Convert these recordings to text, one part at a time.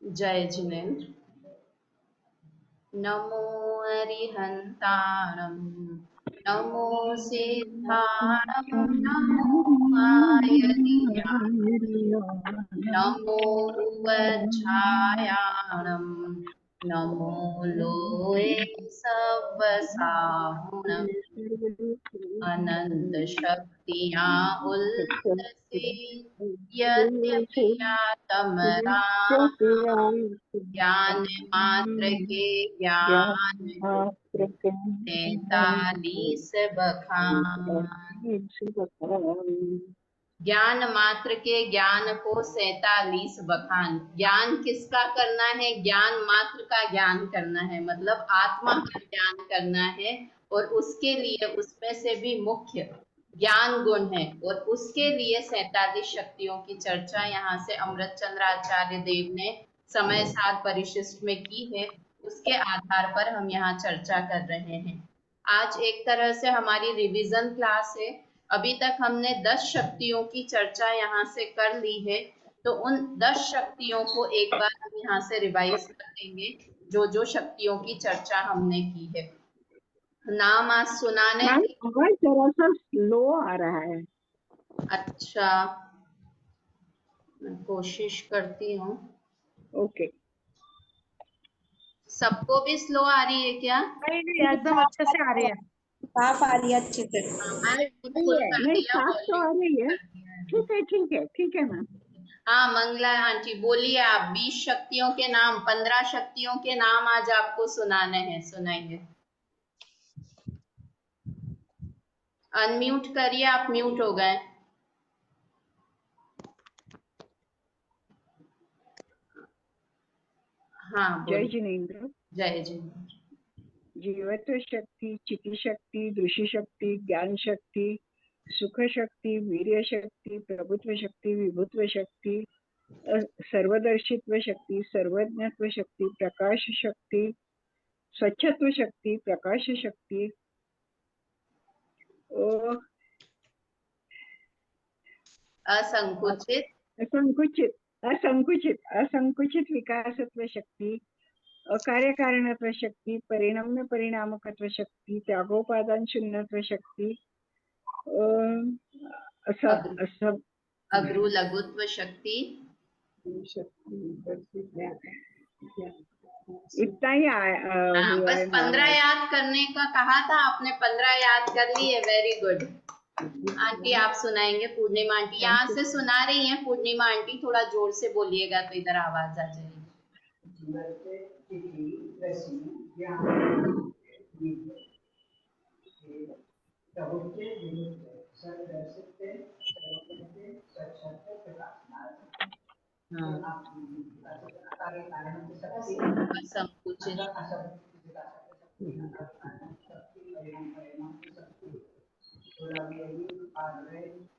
जय जिनेन्द्र। नमो अरिहन्ताणं, नमो सिद्धाणं, नमो आयतियाणं, नमो उवच्छायाणं, नमो लोये सवसाहुणम्, अनंत शक्तियाँ उल्लसी यद्यपि आत्मराम, ज्ञान मात्र के ज्ञान को 43 बखान। ज्ञान मात्र के ज्ञान को 47 बखान। ज्ञान किसका करना है? ज्ञान मात्र का ज्ञान करना है, मतलब आत्मा का ज्ञान करना है। और उसके लिए उसमें से भी मुख्य ज्ञान गुण है, और उसके लिए 47 शक्तियों की चर्चा यहाँ से अमृत चंद्र आचार्य देव ने समय सार परिशिष्ट में की है। उसके आधार पर हम यहाँ चर्चा कर रहे हैं। आज एक तरह से हमारी रिवीजन क्लास है। अभी तक हमने 10 शक्तियों की चर्चा यहाँ से कर ली है, तो उन 10 शक्तियों को एक बार हम यहाँ से रिवाइज कर देंगे, जो जो शक्तियों की चर्चा हमने की है। नाम आज सुनाने आवाज थोड़ा सा स्लो आ रहा है। अच्छा, मैं कोशिश करती हूँ। ओके, सबको भी स्लो आ रही है क्या? नहीं, एकदम अच्छे से आ रही है, साफ आ रही है, अच्छे से। मैंने फुल कर नहीं दिया, साफ तो आ रही है। कर दिया है। ठीक है मैम। हाँ मंगला आंटी बोलिए, आप 20 शक्तियों के नाम, 15 शक्तियों के नाम आज आपको सुनाने हैं, सुनाइए। अनम्यूट करिए, आप म्यूट हो गए। हाँ जय बोलिए। जिनेन्द्र। जय जिनेन्द्र। जीवत्व शक्ति, चिति शक्ति, दृष्टि शक्ति, ज्ञान शक्ति, सुख शक्ति, वीर्य शक्ति, प्रभुत्व शक्ति, विभुत्व शक्ति, सर्वदर्शित्व शक्ति, सर्वज्ञत्व शक्ति, प्रकाश शक्ति, स्वच्छत्व शक्ति, प्रकाश शक्ति, असंकुचित असंकुचित विकासत्व शक्ति, अकार्यकारणत्व शक्ति, परिणाम्य परिणामकत्व शक्ति, त्यागोपादान शून्यत्व शक्ति, अग्रु लघुत्व शक्ति। इतना ही हुआ बस है। 15 याद करने का कहा था आपने, 15 याद कर लिए, वेरी गुड। आंटी आप सुनाएंगे, पूर्णिमा आंटी यहाँ से सुना रही हैं। पूर्णिमा आंटी थोड़ा जोर से बोलिएगा तो इधर आवाज आ जाएगी। असंकुचित,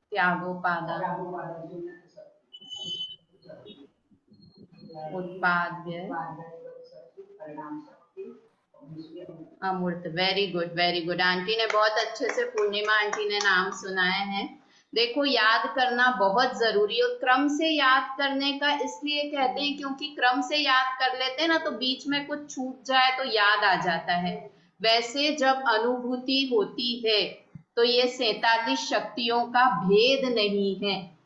त्यागोपादान, उत्पाद्य, अमूर्त। Very good, very good. Aunty ने बहुत अच्छे से, पूर्णिमा आंटी ने नाम सुनाए हैं। देखो याद करना बहुत जरूरी है, और क्रम से याद करने का इसलिए कहते हैं क्योंकि क्रम से याद कर लेते हैं ना, तो बीच में कुछ छूट जाए तो याद आ जाता है। वैसे जब अनुभूति होती है तो ये 47 शक्तियों का भेद नहीं है,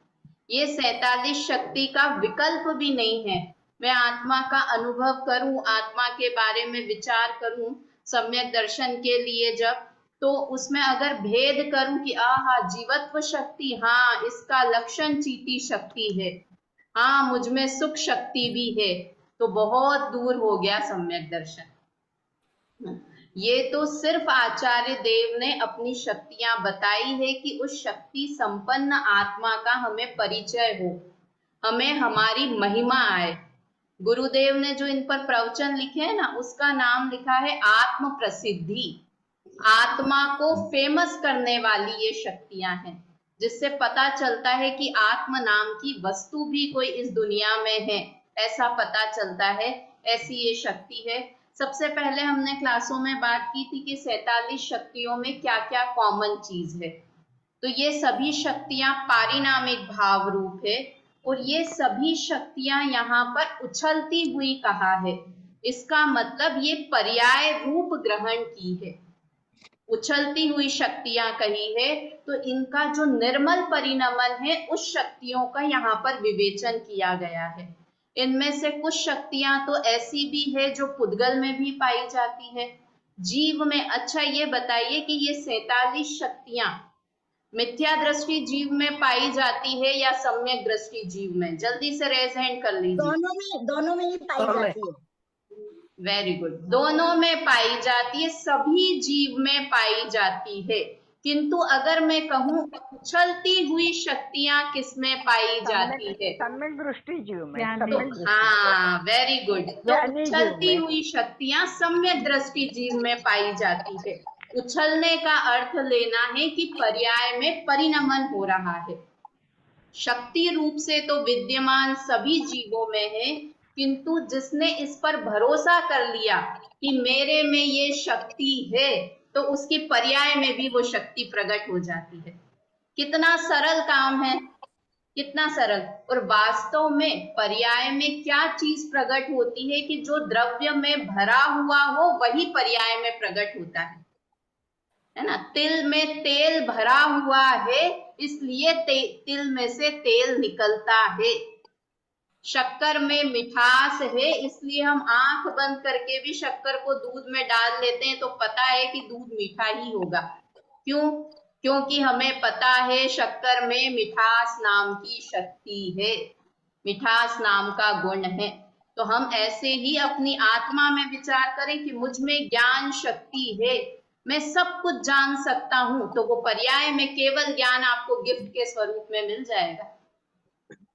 ये 47 शक्ति का विकल्प भी नहीं है। मैं आत्मा का अनुभव करूं, आत्मा के बारे में विचार करूं सम्यक दर्शन के लिए जब, तो उसमें अगर भेद करूं कि आहा जीवत्व शक्ति, हाँ इसका लक्षण चीती शक्ति है, हाँ मुझमें सुख शक्ति भी है, तो बहुत दूर हो गया सम्यक दर्शन। ये तो सिर्फ आचार्य देव ने अपनी शक्तियां बताई है कि उस शक्ति संपन्न आत्मा का हमें परिचय हो, हमें हमारी महिमा आए। गुरुदेव ने जो इन पर प्रवचन लिखे हैं ना, उसका नाम लिखा है आत्म प्रसिद्धि। आत्मा को फेमस करने वाली ये शक्तियां हैं, जिससे पता चलता है कि आत्म नाम की वस्तु भी कोई इस दुनिया में है, ऐसा पता चलता है। ऐसी ये शक्ति है। सबसे पहले हमने क्लासों में बात की थी कि 47 शक्तियों में क्या क्या कॉमन चीज है। तो ये सभी शक्तियां पारिणामिक भाव रूप है, और ये सभी शक्तियां यहाँ पर उछलती हुई कहा है, इसका मतलब ये पर्याय रूप ग्रहण की है। उछलती हुई शक्तियां कही है तो इनका जो निर्मल परिणमन है उस शक्तियों का यहाँ पर विवेचन किया गया है। इनमें से कुछ शक्तियां तो ऐसी भी है जो पुद्गल में भी पाई जाती है, जीव में। अच्छा ये बताइए कि ये 47 शक्तियां मिथ्या दृष्टि जीव में पाई जाती है या सम्यक दृष्टि जीव में? जल्दी से रेज हैंड कर लीजिए। दोनों में ही पाई जाती है। वेरी गुड, दोनों में पाई जाती है, सभी जीव में पाई जाती है। किंतु अगर मैं कहूँ उछलती हुई शक्तियां किस में पाई जाती है? सम्यक दृष्टि जीव में। ज्ञान सम्यक देव। दृष्टि। हाँ, वेरी गुड। तो ज्ञानी जीव उछलती में। हुई शक्तियां सम्यक दृष्टि जीव में पाई जाती है। उछलने का अर्थ लेना है कि पर्याय में परिणमन हो रहा है। शक्ति रूप से तो विद्यमान सभी जीवों में है, किंतु जिसने इस पर भरोसा कर लिया कि मेरे में ये शक्ति है, तो उसकी पर्याय में भी वो शक्ति प्रकट हो जाती है। कितना सरल काम है, कितना सरल। और वास्तव में पर्याय में क्या चीज प्रकट होती है कि जो द्रव्य में भरा हुआ हो वही पर्याय में प्रकट होता है ना। तिल में तेल भरा हुआ है, इसलिए तिल में से तेल निकलता है। शक्कर में मिठास है, इसलिए हम आंख बंद करके भी शक्कर को दूध में डाल लेते हैं तो पता है कि दूध मीठा ही होगा। क्यों? क्योंकि हमें पता है शक्कर में मिठास नाम की शक्ति है, मिठास नाम का गुण है। तो हम ऐसे ही अपनी आत्मा में विचार करें कि मुझ में ज्ञान शक्ति है, मैं सब कुछ जान सकता हूं, तो वो पर्याय में केवल ज्ञान आपको गिफ्ट के स्वरूप में मिल जाएगा।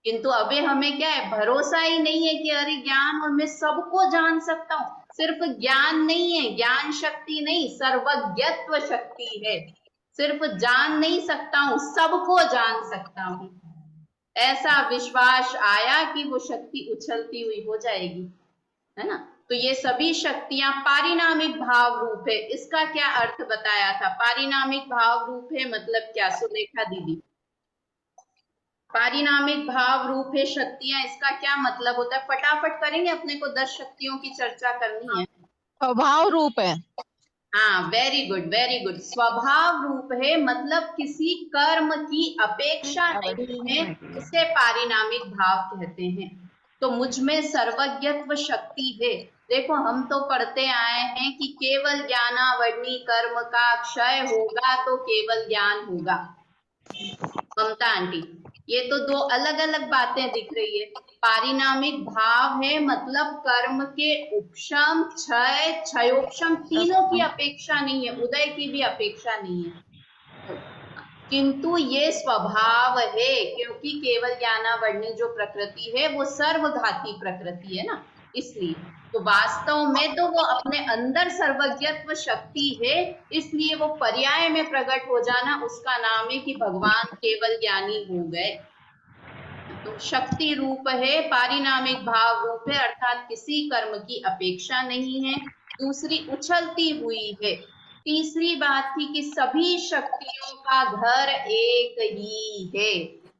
किंतु अभी हमें क्या है, भरोसा ही नहीं है कि अरे ज्ञान और मैं सबको जान सकता हूँ। सिर्फ ज्ञान नहीं है, ज्ञान शक्ति नहीं, सर्वज्ञत्व शक्ति है। सिर्फ जान नहीं सकता हूँ, सबको जान सकता हूँ। ऐसा विश्वास आया कि वो शक्ति उछलती हुई हो जाएगी, है ना। तो ये सभी शक्तियां पारिणामिक भाव रूप है। इसका क्या अर्थ बताया था? पारिणामिक भाव रूप है मतलब क्या? सुलेखा दीदी, पारिणामिक भाव रूप है शक्तियां, इसका क्या मतलब होता है? फटाफट करेंगे, अपने को 10 शक्तियों की चर्चा करनी है। स्वभाव रूप है। हाँ, वेरी गुड, वेरी गुड। स्वभाव रूप है मतलब किसी कर्म की अपेक्षा नहीं है, इसे पारिणामिक भाव कहते हैं। तो मुझ में सर्वज्ञत्व शक्ति है। देखो हम तो पढ़ते आए हैं कि केवल ज्ञानावरणी कर्म का क्षय होगा तो केवल ज्ञान होगा। ममता आंटी, ये तो दो अलग अलग बातें दिख रही है। पारिणामिक भाव है मतलब कर्म के उपशम, क्षय, क्षयोपशम तीनों की अपेक्षा नहीं है, उदय की भी अपेक्षा नहीं है। किंतु ये स्वभाव है, क्योंकि केवल ज्ञानावरणी जो प्रकृति है वो सर्वघाती प्रकृति है ना, इसलिए। तो वास्तव में तो वो अपने अंदर सर्वज्ञत्व शक्ति है, इसलिए वो पर्याय में प्रकट हो जाना, उसका नाम है कि भगवान केवल ज्ञानी हो गए। तो शक्ति रूप है, पारिणामिक भाव रूप है, अर्थात किसी कर्म की अपेक्षा नहीं है। दूसरी उछलती हुई है। तीसरी बात थी कि सभी शक्तियों का घर एक ही है।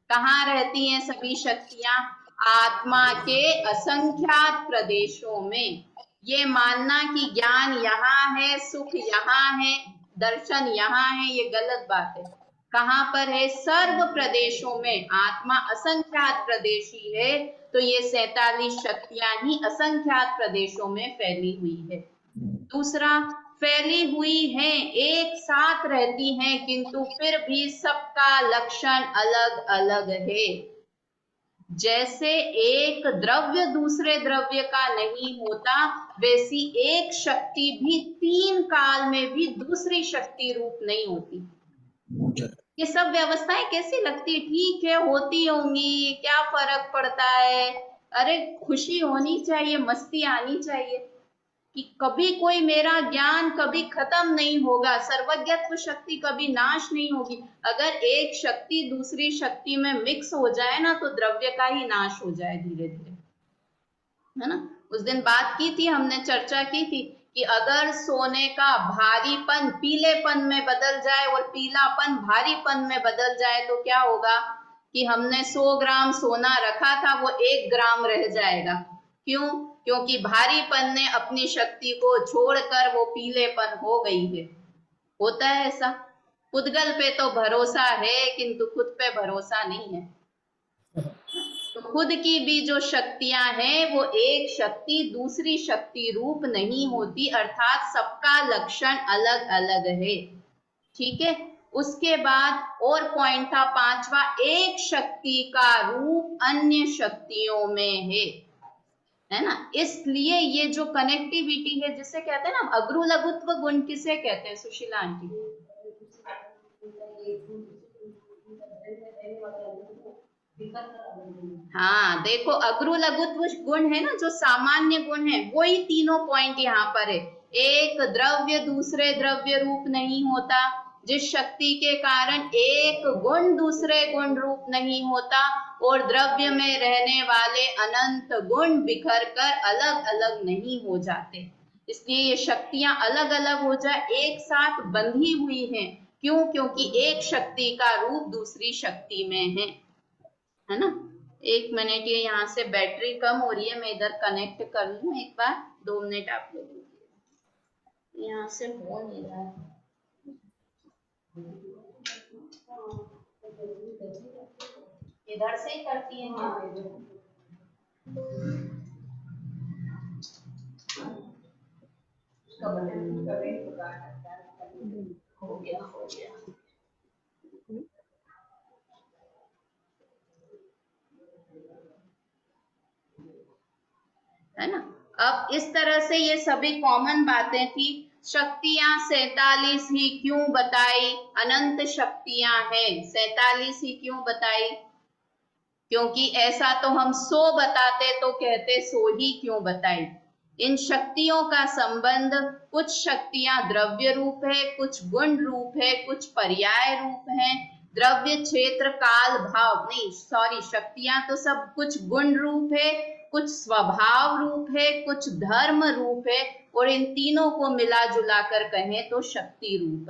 कहाँ रहती हैं सभी शक्तियां? आत्मा के असंख्यात प्रदेशों में। ये मानना कि ज्ञान यहाँ है, सुख यहाँ है, दर्शन यहाँ है, ये गलत बात है। कहाँ पर है? सर्व प्रदेशों में। आत्मा असंख्यात प्रदेशी है, तो ये 47 शक्तियां ही असंख्यात प्रदेशों में फैली हुई है। दूसरा, फैली हुई हैं, एक साथ रहती हैं, किंतु फिर भी सबका लक्षण अलग अलग है। जैसे एक द्रव्य दूसरे द्रव्य का नहीं होता, वैसी एक शक्ति भी 3 काल में भी दूसरी शक्ति रूप नहीं होती। ये सब व्यवस्थाएं कैसी लगती? ठीक है, होती होंगी, क्या फर्क पड़ता है। अरे खुशी होनी चाहिए, मस्ती आनी चाहिए कि कभी कोई मेरा ज्ञान कभी खत्म नहीं होगा, सर्वज्ञत्व शक्ति कभी नाश नहीं होगी। अगर एक शक्ति दूसरी शक्ति में मिक्स हो जाए ना, तो द्रव्य का ही नाश हो जाए धीरे धीरे, है ना। उस दिन बात की थी, हमने चर्चा की थी कि अगर सोने का भारीपन पीलेपन में बदल जाए और पीलापन भारीपन में बदल जाए तो क्या होगा? कि हमने 100 ग्राम सोना रखा था वो 1 ग्राम रह जाएगा। क्यों? क्योंकि भारीपन ने अपनी शक्ति को छोड़कर वो पीलेपन हो गई है। होता है ऐसा। पुद्गल पे तो भरोसा है किंतु खुद पे भरोसा नहीं है। तो खुद की भी जो शक्तियां हैं वो एक शक्ति दूसरी शक्ति रूप नहीं होती, अर्थात सबका लक्षण अलग अलग है। ठीक है। उसके बाद और पॉइंट था 5वां, एक शक्ति का रूप अन्य शक्तियों में है ना। इसलिए ये जो कनेक्टिविटी है जिसे कहते हैं ना अग्रु लघुत्व गुण, किसे कहते हैं सुशीला आंटी? हाँ देखो, अग्रु लघुत्व गुण है ना, जो सामान्य गुण है, वही तीनों पॉइंट यहाँ पर है। एक द्रव्य दूसरे द्रव्य रूप नहीं होता, जिस शक्ति के कारण एक गुण दूसरे गुण रूप नहीं होता, और द्रव्य में रहने वाले अनंत गुण बिखर कर अलग अलग नहीं हो जाते। इसलिए ये शक्तियां अलग अलग हो जाए, एक साथ बंधी हुई हैं। क्यों? क्योंकि एक शक्ति का रूप दूसरी शक्ति में है ना। 1 मिनट, ये यहाँ से बैटरी कम हो रही है, मैं इधर कनेक्ट कर लूं एक बार। 2 मिनट आप लोग, यहाँ से हो नहीं रहा है। इधर से ही करती है हो गया है ना। अब इस तरह से ये सभी कॉमन बातें थी। शक्तियां 47 ही क्यों बताई? अनंत शक्तियां हैं, 47 ही क्यों बताई? क्योंकि ऐसा तो हम 100 बताते तो कहते 100 ही क्यों बताई। इन शक्तियों का संबंध, कुछ शक्तियां द्रव्य रूप है, कुछ गुण रूप है, कुछ पर्याय रूप है। द्रव्य क्षेत्र काल भाव नहीं, सॉरी, शक्तियां तो सब कुछ गुण रूप है, कुछ स्वभाव रूप है, कुछ धर्म रूप है, और इन तीनों को मिला जुला कर कहें तो शक्ति रूप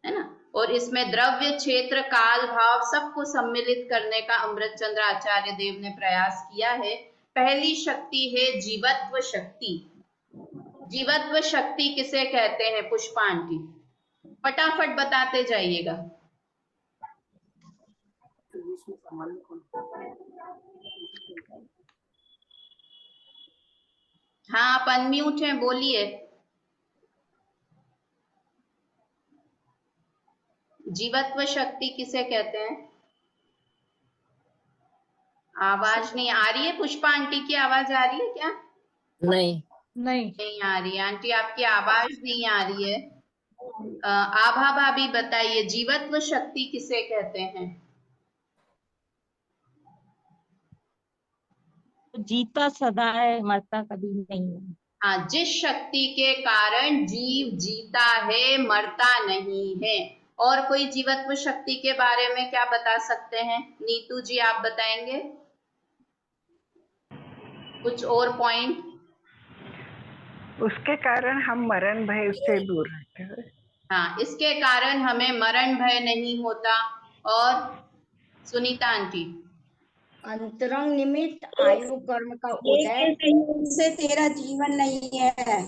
है ना। और इसमें द्रव्य क्षेत्र काल भाव सबको सम्मिलित करने का अमृतचंद्र आचार्य देव ने प्रयास किया है। पहली शक्ति है जीवत्व शक्ति। जीवत्व शक्ति किसे कहते हैं पुष्पा आंटी? फटाफट बताते जाइएगा। हाँ, आप अनम्यूट हैं, बोलिए। जीवत्व शक्ति किसे कहते हैं? आवाज नहीं आ रही है। पुष्पा आंटी की आवाज आ रही है क्या? नहीं नहीं आ रही है आंटी, आपकी आवाज नहीं आ रही है। आभा भाभी बताइए, जीवत्व शक्ति किसे कहते हैं? जीता सदा है, मरता कभी नहीं है। हाँ, जिस शक्ति के कारण जीव जीता है, मरता नहीं है। और कोई जीवत्व शक्ति के बारे में क्या बता सकते हैं? नीतू जी आप बताएंगे कुछ और पॉइंट? उसके कारण हम मरण भय से दूर रहते हैं। हाँ, इसके कारण हमें मरण भय नहीं होता। और सुनीता आंटी? अंतरंग निमित्त आयु कर्म का उदय से तेरा जीवन नहीं है।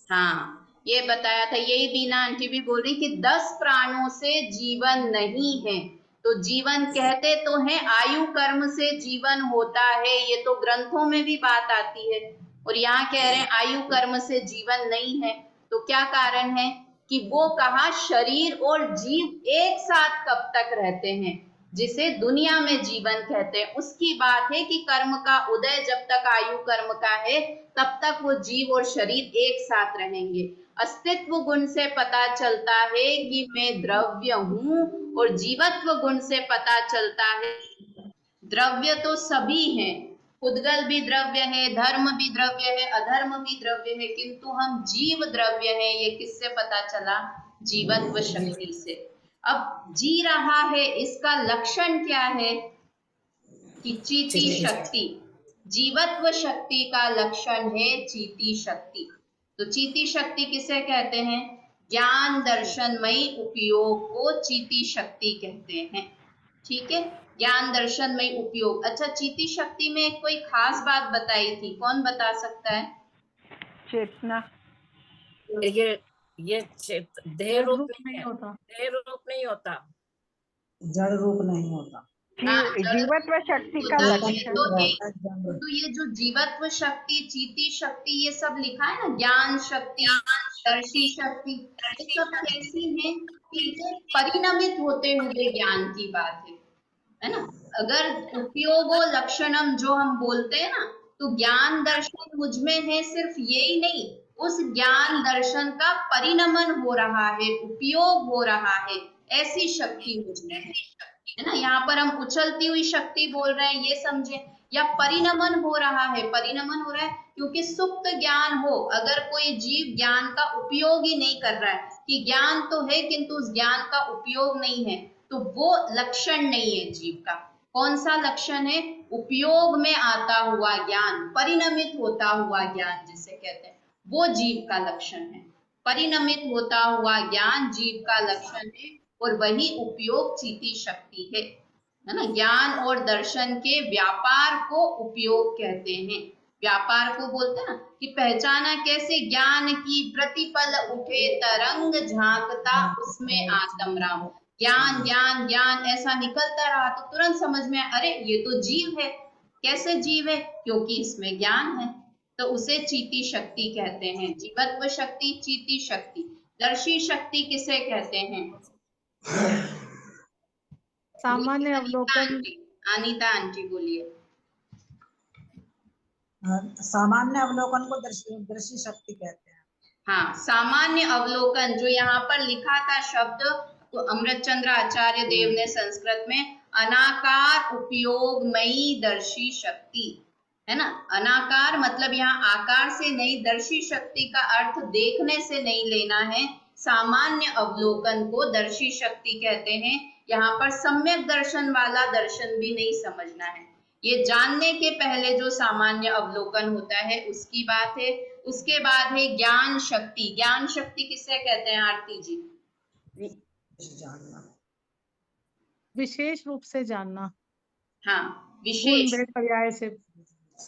हाँ, ये बताया था। यही बीना आंटी भी बोल रही कि 10 प्राणों से जीवन नहीं है। तो जीवन कहते तो हैं, आयु कर्म से जीवन होता है, ये तो ग्रंथों में भी बात आती है। और यहाँ कह रहे हैं आयु कर्म से जीवन नहीं है। तो क्या कारण है कि वो कहा शरीर और जीव एक साथ कब तक रहते हैं, जिसे दुनिया में जीवन कहते हैं। उसकी बात है कि कर्म का उदय जब तक आयु कर्म का है तब तक वो जीव और शरीर एक साथ रहेंगे। अस्तित्व गुण से पता चलता है कि मैं द्रव्य हूं, और जीवत्व गुण से पता चलता है द्रव्य तो सभी हैं। उद्गल भी द्रव्य है, धर्म भी द्रव्य है, अधर्म भी द्रव्य है, किंतु हम जीव द्रव्य है। ये किससे पता चला? जीवत्व शक्ति से। अब जी रहा है, इसका लक्षण क्या है कि चीती शक्ति। जीवत्व शक्ति का लक्षण है चीती शक्ति। तो चीती शक्ति किसे कहते हैं? ज्ञान दर्शनमयी उपयोग को चीती शक्ति कहते हैं। ठीक है, ज्ञान दर्शन में उपयोग। अच्छा, चीति शक्ति में एक कोई खास बात बताई थी, कौन बता सकता है? चेतना। ये देह रूप नहीं होता। देह रूप नहीं होता, जड़ रूप नहीं होता। हाँ, जीवत्व शक्ति का लक्षण। तो ये जो जीवत्व शक्ति, चीति शक्ति, ये सब लिखा है ना, ज्ञान शक्ति, दर्शी शक्ति, ये सब कैसी हैं कि ये परिणमित होते हुए ज्ञान की बात है ना। अगर उपयोगो लक्षणम जो हम बोलते हैं ना, तो ज्ञान दर्शन मुझ में है, सिर्फ यही नहीं, उस ज्ञान दर्शन का परिणमन हो रहा है, उपयोग हो रहा है, ऐसी शक्ति मुझ में है ना। यहाँ पर हम उछलती हुई शक्ति बोल रहे हैं, ये समझे, या परिणमन हो रहा है। परिणमन हो रहा है क्योंकि सुप्त ज्ञान हो, अगर कोई जीव ज्ञान का उपयोग ही नहीं कर रहा है, कि ज्ञान तो है किंतु उस ज्ञान का उपयोग नहीं है, तो वो लक्षण नहीं है जीव का। कौन सा लक्षण है? उपयोग में आता हुआ ज्ञान, परिणमित होता हुआ ज्ञान जिसे कहते हैं, वो जीव का लक्षण है। परिणमित होता हुआ ज्ञान जीव का लक्षण है, और वही उपयोग चीति शक्ति है ना। ज्ञान और दर्शन के व्यापार को उपयोग कहते हैं। व्यापार को बोलते हैं ना कि पहचाना कैसे, ज्ञान की प्रतिपल उठे तरंग झांकता उसमें आत्म राम। ज्ञान ज्ञान ज्ञान ऐसा निकलता रहा तो तुरंत समझ में आया, अरे ये तो जीव है। कैसे जीव है? क्योंकि इसमें ज्ञान है, तो उसे चीति शक्ति कहते हैं। जीवत्व शक्ति, चीति शक्ति। दर्शी शक्ति किसे कहते हैं? सामान्य अवलोकन। अनीता आंटी बोलिए। सामान्य अवलोकन को दर्शी शक्ति कहते हैं। हाँ, सामान्य अवलोकन जो यहाँ पर लिखा था शब्द, तो अमृतचंद्र आचार्य देव ने संस्कृत में अनाकार उपयोगमयी दर्शी शक्ति, है ना। अनाकार मतलब यहाँ आकार से नहीं, दर्शी शक्ति का अर्थ देखने से नहीं लेना है। सामान्य अवलोकन को दर्शी शक्ति कहते हैं। यहाँ पर सम्यक दर्शन वाला दर्शन भी नहीं समझना है, ये जानने के पहले जो सामान्य अवलोकन होता है उसकी बात है। उसके बाद है ज्ञान शक्ति। ज्ञान शक्ति किसे कहते हैं आरती जी? जानना, विशेष रूप से जानना। हाँ, विशेष, पर्याय से।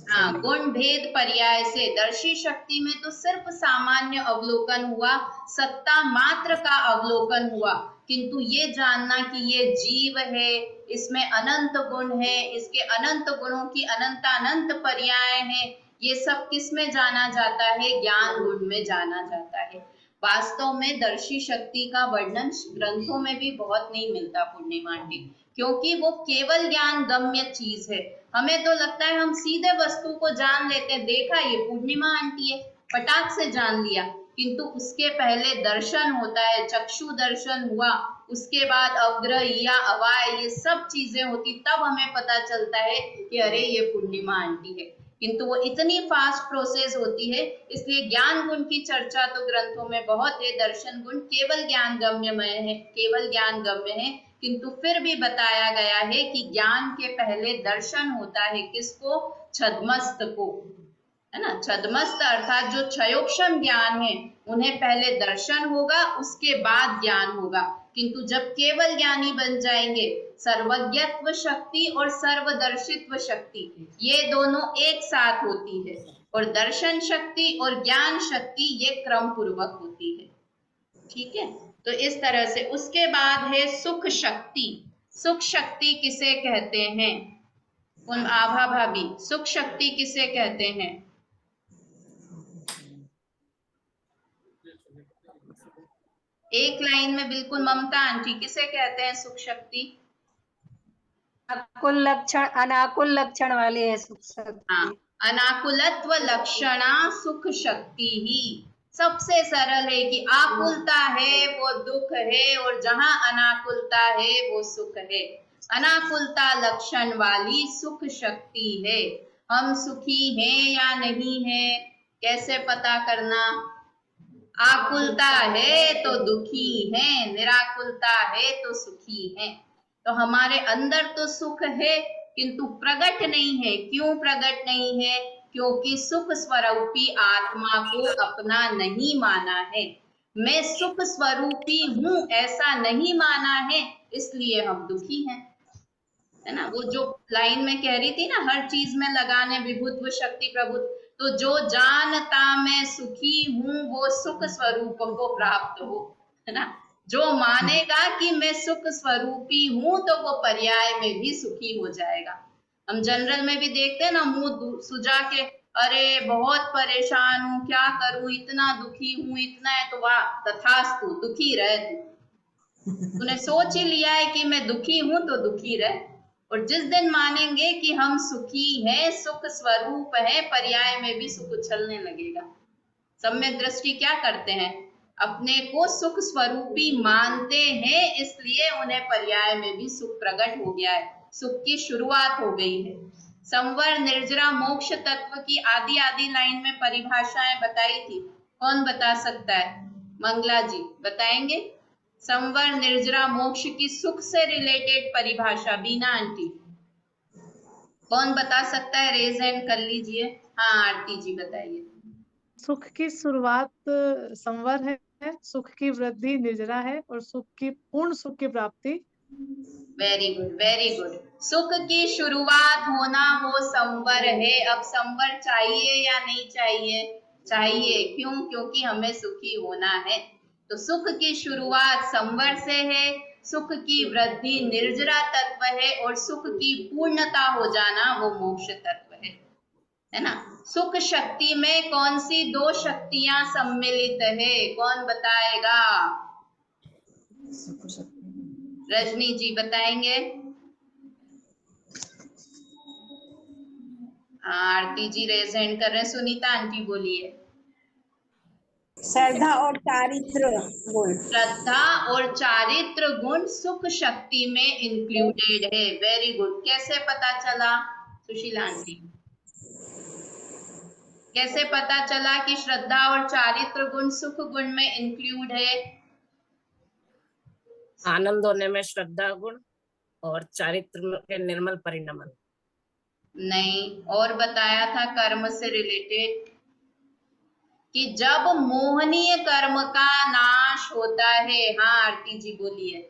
हाँ, गुण भेद पर्याय से। दर्शी शक्ति में तो सिर्फ सामान्य अवलोकन हुआ, सत्ता मात्र का अवलोकन हुआ, किंतु ये जानना कि ये जीव है, इसमें अनंत गुण है, इसके अनंत गुणों की अनंत अनंत पर्याय हैं, ये सब किस में जाना जाता है? ज्ञान गुण में जाना जाता है। वास्तव में दर्शी शक्ति का वर्णन ग्रंथों में भी बहुत नहीं मिलता पूर्णिमा आंटी, क्योंकि वो केवल ज्ञान गम्य चीज है। हमें तो लगता है हम सीधे वस्तु को जान लेते हैं, देखा ये पूर्णिमा आंटी है, पटाख से जान लिया, किंतु उसके पहले दर्शन होता है, चक्षु दर्शन हुआ, उसके बाद अग्र या अवाय ये सब चीजें होती, तब हमें पता चलता है कि अरे ये पूर्णिमा आंटी है। किंतु वो इतनी फास्ट प्रोसेस होती है, इसलिए ज्ञान गुण की चर्चा तो ग्रंथों में बहुत है। दर्शन गुण केवल ज्ञान गम्यमय है, केवल ज्ञान गम्य है, किंतु फिर भी बताया गया है कि ज्ञान के पहले दर्शन होता है। किसको? छद्मस्त को, है ना। छद्मस्त अर्थात जो क्षयोक्षम ज्ञान है, उन्हें पहले दर्शन होगा, उसके बाद ज्ञान होगा। किंतु जब केवल ज्ञानी बन जाएंगे, सर्वज्ञत्व शक्ति और सर्वदर्शित्व शक्ति ये दोनों एक साथ होती है, और दर्शन शक्ति और ज्ञान शक्ति ये क्रम पूर्वक होती है। ठीक है, तो इस तरह से। उसके बाद है सुख शक्ति। सुख शक्ति किसे कहते हैं? उन आभा भाभी, सुख शक्ति किसे कहते हैं? एक लाइन में बिल्कुल, ममता आंटी, किसे कहते हैं सुख शक्ति? अनाकुल लक्षण, अनाकुल लक्षण वाले है सुख शक्ति। हाँ, अनाकुलत्व लक्षणा सुख शक्ति ही। सबसे सरल है कि आकुलता है वो दुख है, और जहां अनाकुलता है वो सुख है। अनाकुलता लक्षण वाली सुख शक्ति है। हम सुखी हैं या नहीं है कैसे पता करना? आकुलता है तो दुखी है, निराकुलता है तो सुखी है। तो हमारे अंदर तो सुख है किंतु प्रकट नहीं है। क्यों प्रकट नहीं है? क्योंकि सुख स्वरूपी आत्मा को अपना नहीं माना है। मैं सुख स्वरूपी हूँ ऐसा नहीं माना है, इसलिए हम दुखी हैं। है ना। वो जो लाइन में कह रही थी ना, हर चीज में लगाने विभुत्व शक्ति प्रभुत्व, तो जो जानता मैं सुखी हूँ वो सुख स्वरूप को प्राप्त हो, है ना। जो मानेगा कि मैं सुख स्वरूपी हूँ तो वो पर्याय में भी सुखी हो जाएगा। हम जनरल में भी देखते हैं ना, मुंह सुजा के, अरे बहुत परेशान हूँ, क्या करूं, इतना दुखी हूँ, इतना है, तो वाह तथास्तु, दुखी रहे तूने सोच ही लिया है कि मैं दुखी हूं तो दुखी रहे। और जिस दिन मानेंगे कि हम सुखी हैं, सुख स्वरूप है, पर्याय में भी सुख उछलने लगेगा। सम्यक दृष्टि क्या करते हैं, अपने को सुख स्वरूपी मानते हैं, इसलिए उन्हें पर्याय में भी सुख प्रकट हो गया है, सुख की शुरुआत हो गई है। संवर निर्जरा मोक्ष तत्व की आदि आदि लाइन में परिभाषाएं बताई थी, कौन बता सकता है? मंगला जी बताएंगे। संवर निर्जरा मोक्ष की सुख से रिलेटेड परिभाषा, बीना आंटी कौन बता सकता है? रेज हैंड कर लीजिए। हाँ आरती जी बताइए। सुख की शुरुआत संवर है, सुख की वृद्धि निर्जरा है, और सुख की पूर्ण सुख की प्राप्ति। Very good very good. सुख की शुरुआत होना वो संवर है। अब संवर चाहिए या नहीं चाहिए? चाहिए। क्यों? क्योंकि हमें सुखी होना है। तो सुख की शुरुआत संवर से है, सुख की वृद्धि निर्जरा तत्व है, और सुख की पूर्णता हो जाना वो मोक्ष तत्व है ना। सुख शक्ति में कौन सी दो शक्तियां सम्मिलित है, कौन बताएगा? रजनी जी बताएंगे। आरती जी रेज हैंड कर रहे हैं। सुनीता आंटी बोलिए। श्रद्धा और चारित्र गुण। श्रद्धा और चारित्र गुण सुख शक्ति में इंक्लूडेड है। Very good. कैसे पता चला सुशीला आंटी? कैसे पता चला कि श्रद्धा और चारित्र गुण सुख गुण में इंक्लूड है? आनंद होने में श्रद्धा गुण और चारित्र के निर्मल परिणमन। नहीं, और बताया था कर्म से रिलेटेड कि जब मोहनीय कर्म का नाश होता है। हाँ आरती जी बोलिए।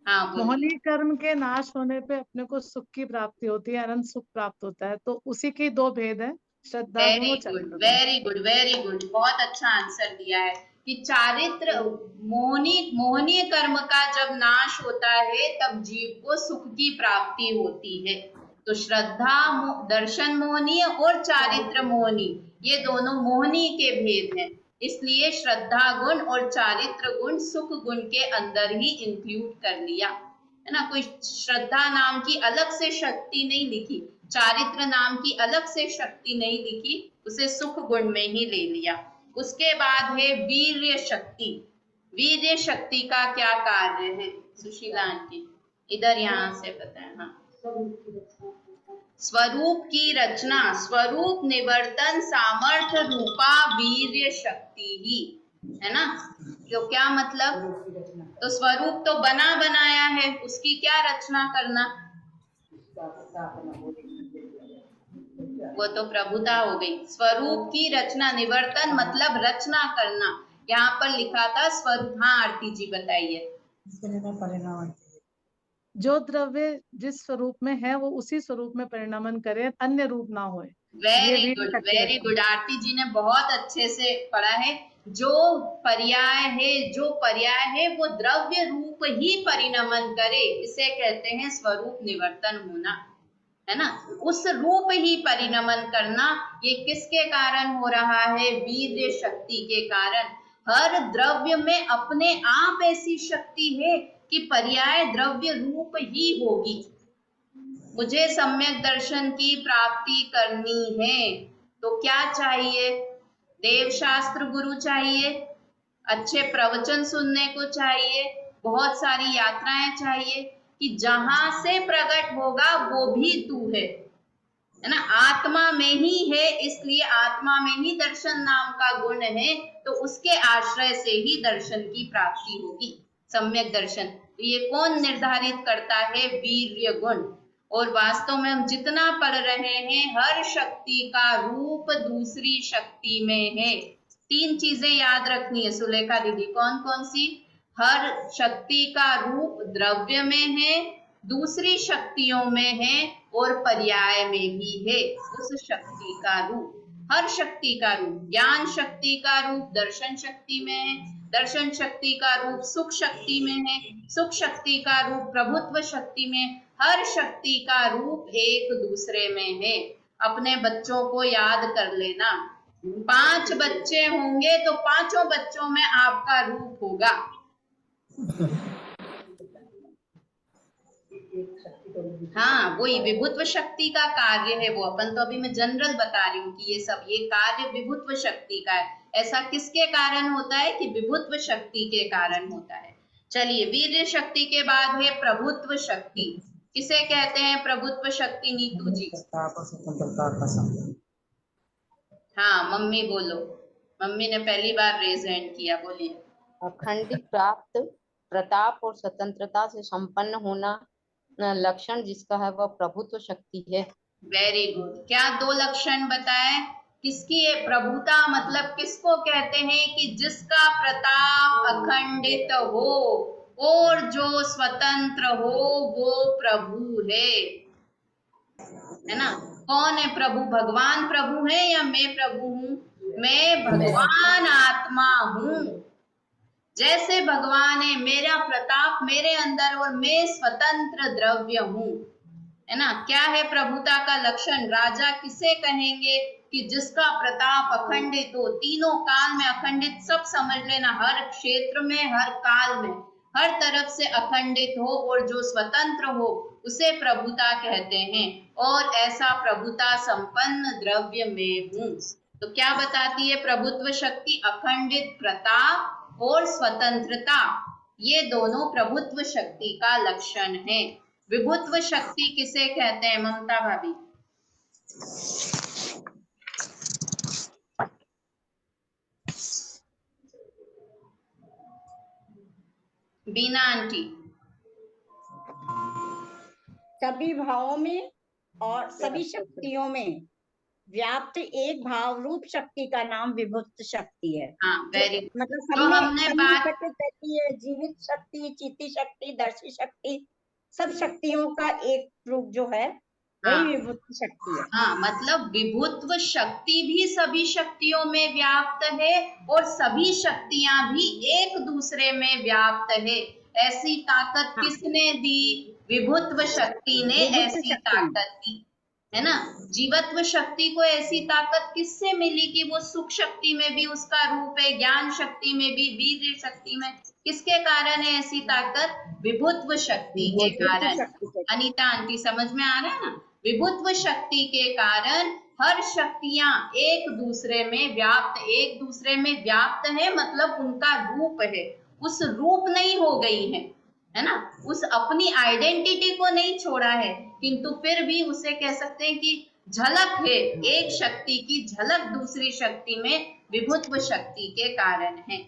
हाँ बोलिए। मोहनीय कर्म के नाश होने पे अपने को सुख की प्राप्ति होती है, अनंत सुख प्राप्त होता है। तो उसी के दो भेद हैं, श्रद्धा गुण वेरी और गुड चारित्र गुण। Very good very good. बहुत अच्छा आंसर दिया है कि चारित्र मोहनीय कर्म का जब नाश होता है तब जीव को सुख की प्राप्ति होती है। तो श्रद्धा दर्शन मोहनीय और चारित्र मोहनीय, ये दोनों मोहनीय के भेद हैं। इसलिए श्रद्धा गुण और चारित्र गुण सुख गुण के अंदर ही इंक्लूड कर लिया, है ना। कोई श्रद्धा नाम की अलग से शक्ति नहीं लिखी, चारित्र नाम की अलग से शक्ति नहीं लिखी, उसे सुख गुण में ही ले लिया। उसके बाद है वीर्य शक्ति। वीर्य शक्ति का क्या कार्य है सुशीला आंटी? इधर यहाँ से बताएं। हाँ, स्वरूप की रचना, स्वरूप निवर्तन सामर्थ्य रूपा वीर्य शक्ति ही, है ना। तो क्या मतलब? तो स्वरूप तो बना बनाया है, उसकी क्या रचना करना? वो तो प्रभुता हो गई। स्वरूप की रचना, निवर्तन मतलब रचना करना। यहाँ पर लिखा था स्वरूप। हाँ आरती जी बताइए। जो द्रव्य जिस स्वरूप में है वो उसी स्वरूप में परिणमन करे, अन्य रूप ना होए। Very good very good. Aarti ji ने बहुत अच्छे से पढ़ा है। जो पर्याय है वो द्रव्य रूप ही परिणमन करे, इसे कहते हैं स्वरूप निवर्तन होना, है ना। उस रूप ही परिणमन करना, ये किसके कारण हो रहा है? वीर्य शक्ति के कारण। हर द्रव्य में अपने आप ऐसी शक्ति है कि पर्याय द्रव्य रूप ही होगी। मुझे सम्यक दर्शन की प्राप्ति करनी है तो क्या चाहिए? देव शास्त्र गुरु चाहिए, अच्छे प्रवचन सुनने को चाहिए, बहुत सारी यात्राएं चाहिए कि जहां से प्रकट होगा वो भी तू है ना। आत्मा में ही है, इसलिए आत्मा में ही दर्शन नाम का गुण है, तो उसके आश्रय से ही दर्शन की प्राप्ति होगी, सम्यक दर्शन। तो ये कौन निर्धारित करता है? वीर्य गुण। और वास्तव में हम जितना पढ़ रहे हैं, हर शक्ति का रूप दूसरी शक्ति में है। 3 चीजें याद रखनी है सुलेखा दीदी। कौन कौन सी? हर शक्ति का रूप द्रव्य में है, दूसरी शक्तियों में है और पर्याय में भी है। उस शक्ति का रूप, हर शक्ति का रूप, ज्ञान शक्ति का रूप दर्शन शक्ति में है, दर्शन शक्ति का रूप सुख शक्ति में है, सुख शक्ति का रूप प्रभुत्व शक्ति में, हर शक्ति का रूप एक दूसरे में है। अपने बच्चों को याद कर लेना, 5 बच्चे होंगे तो 5 बच्चों में आपका रूप होगा। हाँ, वही विभुत्व शक्ति का कार्य है वो। अपन तो अभी मैं जनरल बता रही हूँ कि ये कार्य विभुत्व शक्ति का है। ऐसा किसके कारण होता है कि विभुत्व शक्ति के कारण होता है। चलिए, वीर्य शक्ति के बाद है प्रभुत्व शक्ति। किसे कहते हैं प्रभुत्व शक्ति, नीतू जी? हाँ, मम्मी बोलो, मम्मी ने पहली बार रेज हैंड किया, बोलिए। अखंडित प्राप्त, प्रताप और स्वतंत्रता से संपन्न होना लक्षण जिसका है वह प्रभुत्व शक्ति है। Very good. क्या 2 लक्षण बताए? किसकी है प्रभुता? मतलब किसको कहते हैं कि जिसका प्रताप अखंडित हो और जो स्वतंत्र हो वो प्रभु है ना? कौन है प्रभु? भगवान प्रभु है या मैं प्रभु हूँ? मैं भगवान आत्मा हूँ। जैसे भगवान है, मेरा प्रताप मेरे अंदर और मैं स्वतंत्र द्रव्य हूँ, है ना? क्या है प्रभुता का लक्षण? राजा किसे कहेंगे कि जिसका प्रताप अखंडित हो, तीनों काल में अखंडित। सब समझ लेना, हर क्षेत्र में, हर काल में, हर तरफ से अखंडित हो और जो स्वतंत्र हो उसे प्रभुता कहते हैं। और ऐसा प्रभुता संपन्न द्रव्य में हूँ। तो क्या बताती है प्रभुत्व शक्ति? अखंडित प्रताप और स्वतंत्रता, ये दोनों प्रभुत्व शक्ति का लक्षण है। विभुत्व शक्ति किसे कहते हैं ममता भाभी? बीना आंटी? सभी भावों में और सभी शक्तियों में व्याप्त एक भाव रूप शक्ति का नाम विभुत्व शक्ति है। हाँ, वेरी गुड। मतलब तो हमने बात रहती है, जीवित शक्ति, चित्ती शक्ति, दर्शी शक्ति, सब शक्तियों का एक रूप जो है वही विभुत्व शक्ति है। हाँ, मतलब विभुत्व शक्ति भी सभी शक्तियों में व्याप्त है और सभी शक्तियां भी एक दूसरे में व्याप्त है। ऐसी ताकत किसने दी? विभुत्व शक्ति ने ऐसी ताकत दी, है ना? जीवत्व शक्ति को ऐसी ताकत किससे मिली कि वो सुख शक्ति में भी उसका रूप है, ज्ञान शक्ति में भी, वीर्य शक्ति में। किसके कारण है ऐसी ताकत? विभुत्व शक्ति के कारण। अनीता आंटी समझ में आ रहा है ना? विभुत्व शक्ति के कारण हर शक्तियां एक दूसरे में व्याप्त है, मतलब उनका रूप है, उस रूप नहीं हो गई है ना? उस अपनी आइडेंटिटी को नहीं छोड़ा है, किंतु फिर भी उसे कह सकते हैं कि झलक है, एक शक्ति की झलक दूसरी शक्ति में विभुत्व शक्ति के कारण है।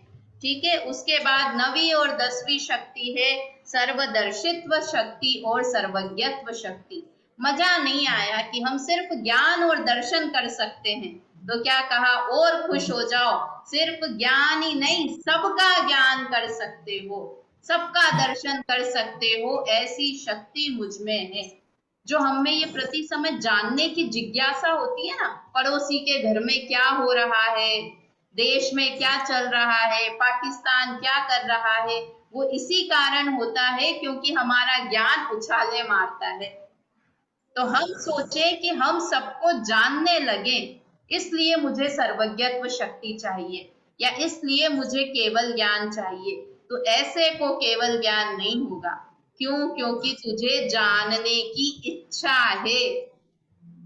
ठीक है, उसके बाद 9वीं और 10वीं शक्ति है सर्वदर्शित्व शक्ति और सर्वज्ञत्व शक्ति। मजा नहीं आया कि हम सिर्फ ज्ञान और दर्शन कर सकते हैं, तो क्या कहा? और खुश हो जाओ, सिर्फ ज्ञान ही नहीं, सबका ज्ञान कर सकते हो, सबका दर्शन कर सकते हो, ऐसी शक्ति मुझ में है। जो हमें ये प्रति समय जानने की जिज्ञासा होती है ना, पड़ोसी के घर में क्या हो रहा है, देश में क्या चल रहा है, पाकिस्तान क्या कर रहा है, वो इसी कारण होता है क्योंकि हमारा ज्ञान उछाले मारता है। तो हम सोचे कि हम सबको जानने लगे, इसलिए मुझे सर्वज्ञत्व शक्ति चाहिए या इसलिए मुझे केवल ज्ञान चाहिए। तो ऐसे को केवल ज्ञान नहीं होगा। क्यों? क्योंकि तुझे जानने की इच्छा है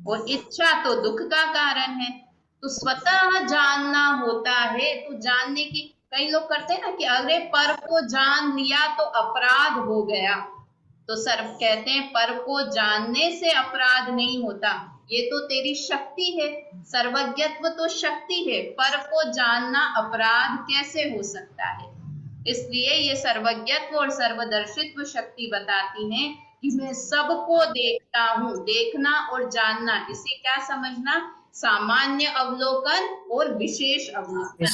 और इच्छा तो दुख का कारण है। तो स्वतः जानना होता है, तो जानने की कई लोग करते हैं ना कि अरे पर को जान लिया तो अपराध हो गया, तो सर कहते हैं पर को जानने से अपराध नहीं होता, ये तो तेरी शक्ति है, सर्वज्ञत्व तो शक्ति है, पर को जानना अपराध कैसे हो सकता है। इसलिए ये सर्वज्ञत्व और सर्वदर्शित्व शक्ति बताती हैं कि मैं सबको देखता हूँ। देखना और जानना, इसे क्या समझना? सामान्य अवलोकन और विशेष अवलोकन,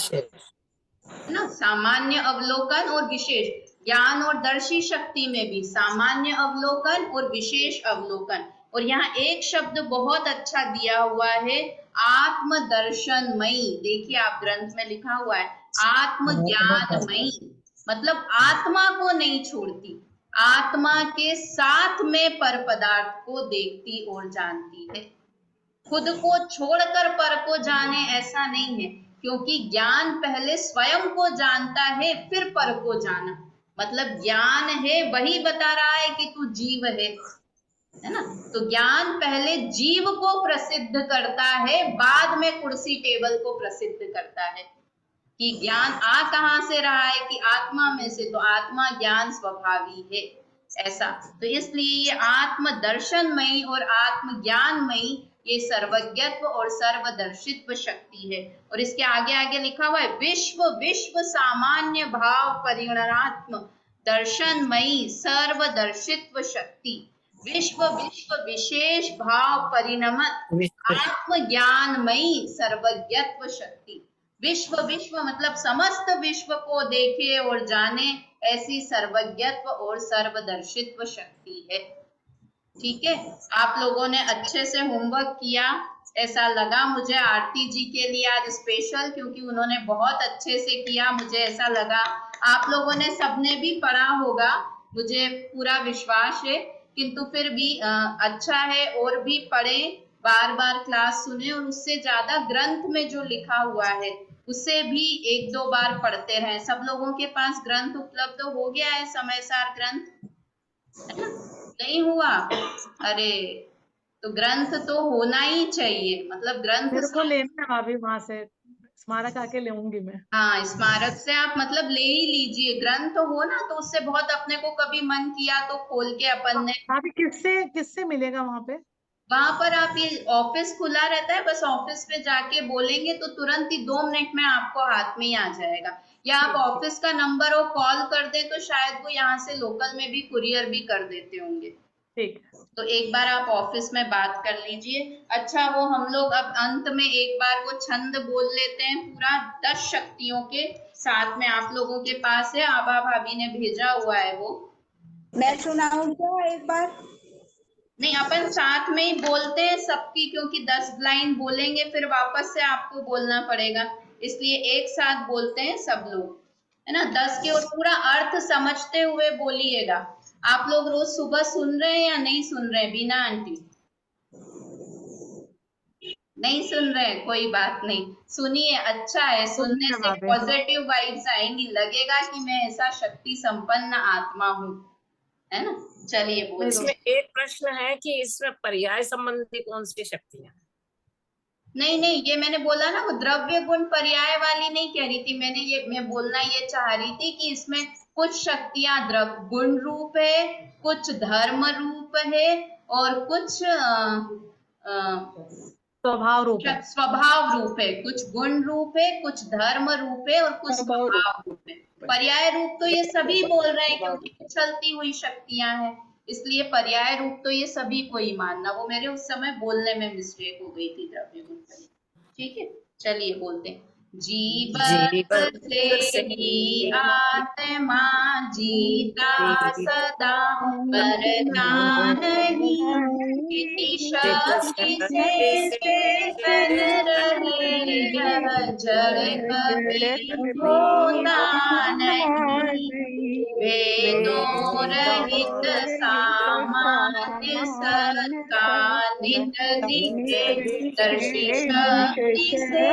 है ना? सामान्य अवलोकन और विशेष। ज्ञान और दर्शी शक्ति में भी सामान्य अवलोकन और विशेष अवलोकन। और यहाँ एक शब्द बहुत अच्छा दिया हुआ है, आत्मदर्शनमयी। देखिए आप ग्रंथ में लिखा हुआ है आत्मज्ञानमयी, मतलब आत्मा को नहीं छोड़ती, आत्मा के साथ में पर पदार्थ को देखती और जानती है। खुद को छोड़कर पर को जाने ऐसा नहीं है, क्योंकि ज्ञान पहले स्वयं को जानता है फिर पर को जाना। मतलब ज्ञान है वही बता रहा है कि तू जीव है ना। तो ज्ञान पहले जीव को प्रसिद्ध करता है, बाद में कुर्सी टेबल को प्रसिद्ध करता है कि ज्ञान आ कहां से रहा है, कि आत्मा में से। तो आत्मा ज्ञान स्वभावी है ऐसा। तो इसलिए ये आत्मदर्शनमयी और आत्मज्ञानमयी ये सर्वज्ञत्व और सर्वदर्शित्व शक्ति है। और इसके आगे आगे लिखा हुआ है विश्व विश्व सामान्य भाव परिगणनात्म दर्शनमयी सर्वदर्शित्व शक्ति। विश्व विश्व विशेष भाव परिणमत आत्मज्ञानमयी सर्वज्ञत्व शक्ति। विश्व विश्व मतलब समस्त विश्व को देखे और जाने ऐसी सर्वज्ञत्व और सर्वदर्शित्व शक्ति है। ठीक है, आप लोगों ने अच्छे से होमवर्क किया ऐसा लगा मुझे। आरती जी के लिए आज स्पेशल, क्योंकि उन्होंने बहुत अच्छे से किया, मुझे ऐसा लगा। आप लोगों ने सबने भी पढ़ा होगा, मुझे पूरा विश्वास है, किंतु फिर भी अच्छा है और भी पढ़े, बार बार क्लास सुने, और उससे ज्यादा ग्रंथ में जो लिखा हुआ है उसे भी एक दो बार पढ़ते रहें। सब लोगों के पास ग्रंथ उपलब्ध हो गया है, समय सार ग्रंथ है ना? नहीं हुआ? अरे तो ग्रंथ तो होना ही चाहिए, मतलब ग्रंथ मेरे को लेना है अभी वहां से, स्मारक आके लेऊंगी मैं। हाँ, स्मारक से आप मतलब ले ही लीजिए। ग्रंथ हो ना तो उससे बहुत, अपने को कभी मन किया तो खोल के अपन ने। अभी किससे किससे मिलेगा वहां पे? वहां पर आप, ये ऑफिस खुला रहता है, बस ऑफिस में जाके बोलेंगे तो तुरंत ही 2 मिनट में आपको हाथ में ही आ जाएगा। या आप ऑफिस का नंबर हो कॉल कर दे तो शायद वो यहाँ से लोकल में भी कुरियर भी कर देते होंगे। ठीक, तो एक बार आप ऑफिस में बात कर लीजिए। अच्छा, वो हम लोग अब अंत में एक बार वो छंद बोल लेते हैं पूरा 10 शक्तियों के साथ में। आप लोगों के पास है, आभा भाभी ने भेजा हुआ है वो। मैं सुनाऊं क्या एक बार? नहीं, अपन साथ में ही बोलते हैं सबकी, क्योंकि 10 लाइन बोलेंगे फिर वापस से आपको बोलना पड़ेगा, इसलिए एक साथ बोलते हैं सब लोग, है ना। 10 के, और पूरा अर्थ समझते हुए बोलिएगा। आप लोग रोज सुबह सुन रहे हैं या नहीं सुन रहे हैं? बीना आंटी नहीं सुन रहे हैं, कोई बात नहीं, सुनिए, अच्छा है, सुनने से पॉजिटिव वाइब्स आएंगी, लगेगा कि मैं ऐसा शक्ति संपन्न आत्मा हूँ, है ना। चलिए बोलिए। इसमें एक प्रश्न है कि इसमें पर्याय संबंधी कौन सी शक्तियां? नहीं नहीं, ये मैंने बोला ना, वो द्रव्य गुण पर्याय वाली नहीं कह रही थी मैंने। ये मैं बोलना ये चाह रही थी कि इसमें कुछ शक्तियां द्रव्य गुण रूप है, कुछ धर्म रूप है, और कुछ स्वभाव रूप है। स्वभाव रूप है। कुछ गुण रूप है, कुछ धर्म रूप है, और कुछ स्वभाव रूप है। पर्याय रूप तो ये सभी बोल रहे हैं, क्योंकि चलती हुई शक्तियां हैं, इसलिए पर्याय रूप तो ये सभी को ही मानना। वो मेरे उस समय बोलने में मिस्टेक हो गई थी द्रव्य गुण। ठीक है, चलिए बोलते हैं। जीवन से ही आत्मा जीता सदा, परता नहीं शक्ति से चेतन रहे, यह जड़ कभी होता नहीं। वेदों रहित सामान्य सत्ता नित नित्य दर्शी शक्ति से,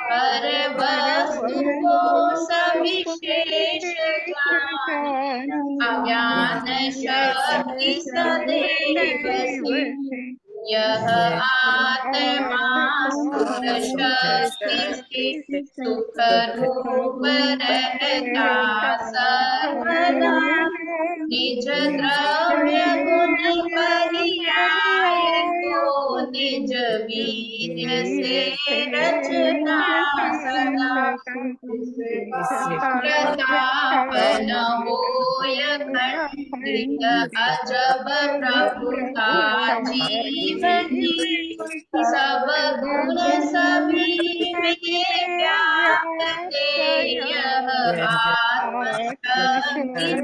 हर वस्तु को सविशेष जाने, अज्ञान शक्ति सदैव से, यह आत्मा सुख शक्ति सुख रूप रहता सर्वदा, निज द्रव्य गुण पर्याय को निज वीर्य से रचना सदा, प्रतापन होय खंडित अजब प्रभुता जीवनी, सब गुण सभी में व्याप्त यह आत्मशक्ति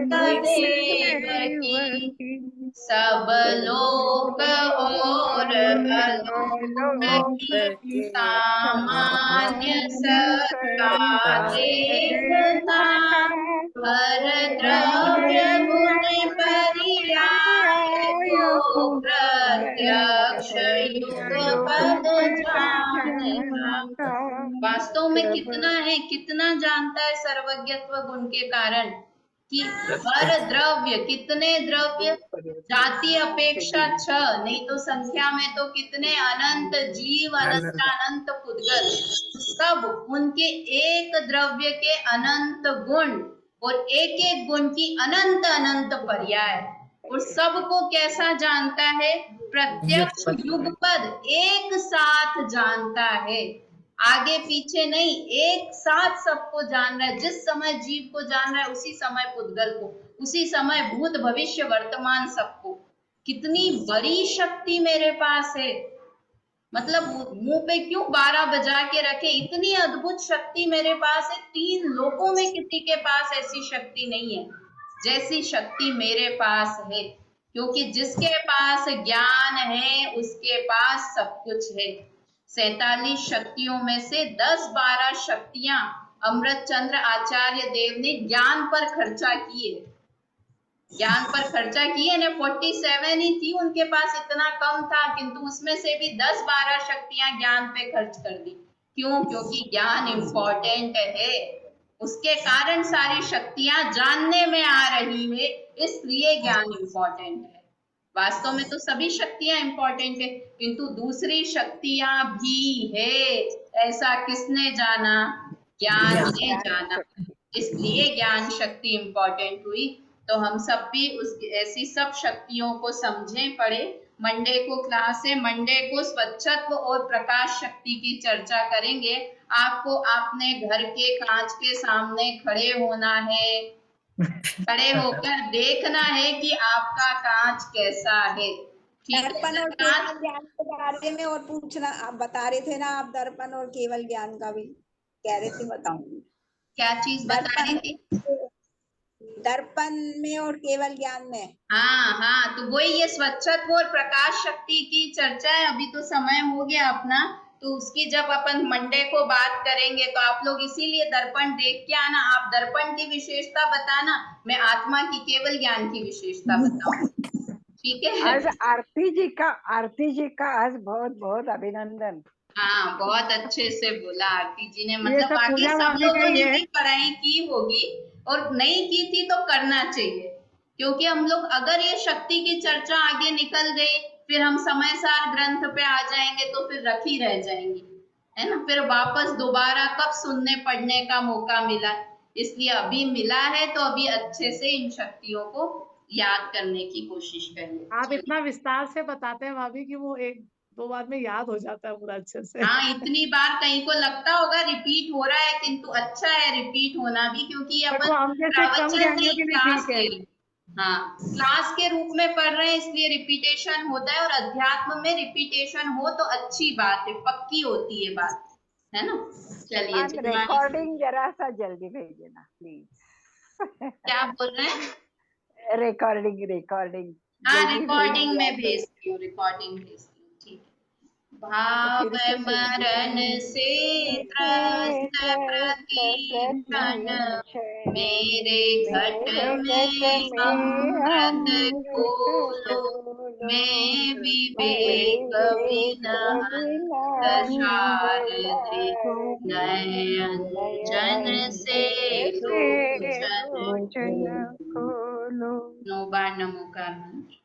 तदेव की, सब लोक और अलोक की सामान्य सत्ता एकता, हर द्रव्य गुण पर्याय को प्रत्यक्ष युगपद जानता। वास्तव में कितना है, कितना जानता है सर्वज्ञत्व गुण के कारण कि हर द्रव्य, कितने द्रव्य, जाति अपेक्षा 6, नहीं तो संख्या में तो कितने अनंत जीव, अनंत अनंत पुद्गल, सब उनके एक द्रव्य के अनंत गुण और एक एक गुण की अनंत अनंत पर्याय, और सबको कैसा जानता है? प्रत्यक्ष युगपद, एक साथ जानता है, आगे पीछे नहीं, एक साथ सबको जान रहा है। जिस समय जीव को जान रहा है उसी समय पुद्गल को, उसी समय भूत भविष्य वर्तमान सबको। कितनी बड़ी शक्ति मेरे पास है, मतलब मुंह पे क्यों 12 बजा के रखे, इतनी अद्भुत शक्ति मेरे पास है। 3 लोकों में किसी के पास ऐसी शक्ति नहीं है जैसी शक्ति मेरे पास है, क्योंकि जिसके पास ज्ञान है उसके पास सब कुछ है। 47 शक्तियों में से 10-12 शक्तियां अमृत चंद्र आचार्य देव ने ज्ञान पर खर्चा किए, ज्ञान पर खर्चा किए ने। 47 ही थी उनके पास, इतना कम था, किंतु उसमें से भी 10-12 शक्तियां ज्ञान पे खर्च कर दी। क्यों? क्योंकि ज्ञान इम्पोर्टेंट है, उसके कारण सारी शक्तियां जानने में आ रही है, इसलिए ज्ञान इम्पोर्टेंट है। वास्तव में तो सभी शक्तियां इम्पोर्टेंट है, किंतु दूसरी शक्तियां भी है, ऐसा किसने जाना? ज्ञान ने जाना, इसलिए ज्ञान शक्ति इम्पोर्टेंट हुई। तो हम सब भी उस ऐसी सब शक्तियों को समझें, पढ़े। मंडे को क्लास है, मंडे को स्वच्छत्व और प्रकाश शक्ति की चर्चा करेंगे। आपको अपने घर के कांच के सामने खड़े होना है, खड़े होकर देखना है कि आपका कांच कैसा है, ठीक है? दर्पण और केवल ज्ञान के बारे में और पूछना, आप बता रहे थे ना, आप दर्पण और केवल ज्ञान का भी कह रहे थे, बताऊंगी। क्या चीज बता रही थी? दर्पण में और केवल ज्ञान में। हाँ, तो वही ये स्वच्छत्व और प्रकाश शक्ति की चर्चा है। अभी तो समय हो गया अपना, तो उसकी जब अपन मंडे को बात करेंगे तो आप लोग इसीलिए दर्पण देख के आना। आप दर्पण की विशेषता बताना, मैं आत्मा की केवल ज्ञान की विशेषता बताऊंगी, ठीक है? आज आरती जी का आज बहुत बहुत अभिनंदन। हाँ, बहुत अच्छे से बोला आरती जी ने, मतलब बाकी सब लोगों ने भी पढ़ाई की होगी और नहीं की थी तो करना चाहिए, क्योंकि हम लोग अगर ये शक्ति की चर्चा आगे निकल गई, फिर हम समय सार ग्रंथ पे आ जाएंगे तो फिर रखी रह जाएंगी, है ना? फिर वापस दोबारा कब सुनने पढ़ने का मौका मिला, इसलिए अभी मिला है तो अभी अच्छे से इन शक्तियों को याद करने की कोशिश करिए। आप इतना विस्तार से बताते हैं भाभी कि वो 1-2 बार में याद हो जाता है पूरा अच्छे से। हाँ, इतनी बार कहीं को लगता होगा रिपीट हो रहा है, किंतु अच्छा है रिपीट होना भी, क्योंकि अपन प्रवचन नहीं क्लास के, हाँ, क्लास के रूप में पढ़ रहे हैं, इसलिए रिपीटेशन होता है। और अध्यात्म में रिपीटेशन हो तो अच्छी बात है, पक्की होती है बात, है ना? चलिए, रिकॉर्डिंग जरा सा जल्दी भेज देना प्लीज। क्या बोल रहे हैं? रिकॉर्डिंग हाँ, रिकॉर्डिंग में भेजती हूँ, रिकॉर्डिंग भेजती हूँ, ठीक है। भाव मरण से त्रस्त प्रतिक्षण मेरे घट में अमृत घोलो, मैं विवेक विनम्र नए अंजन से लोचन खोलो। 9 बार नमो का मंत्र।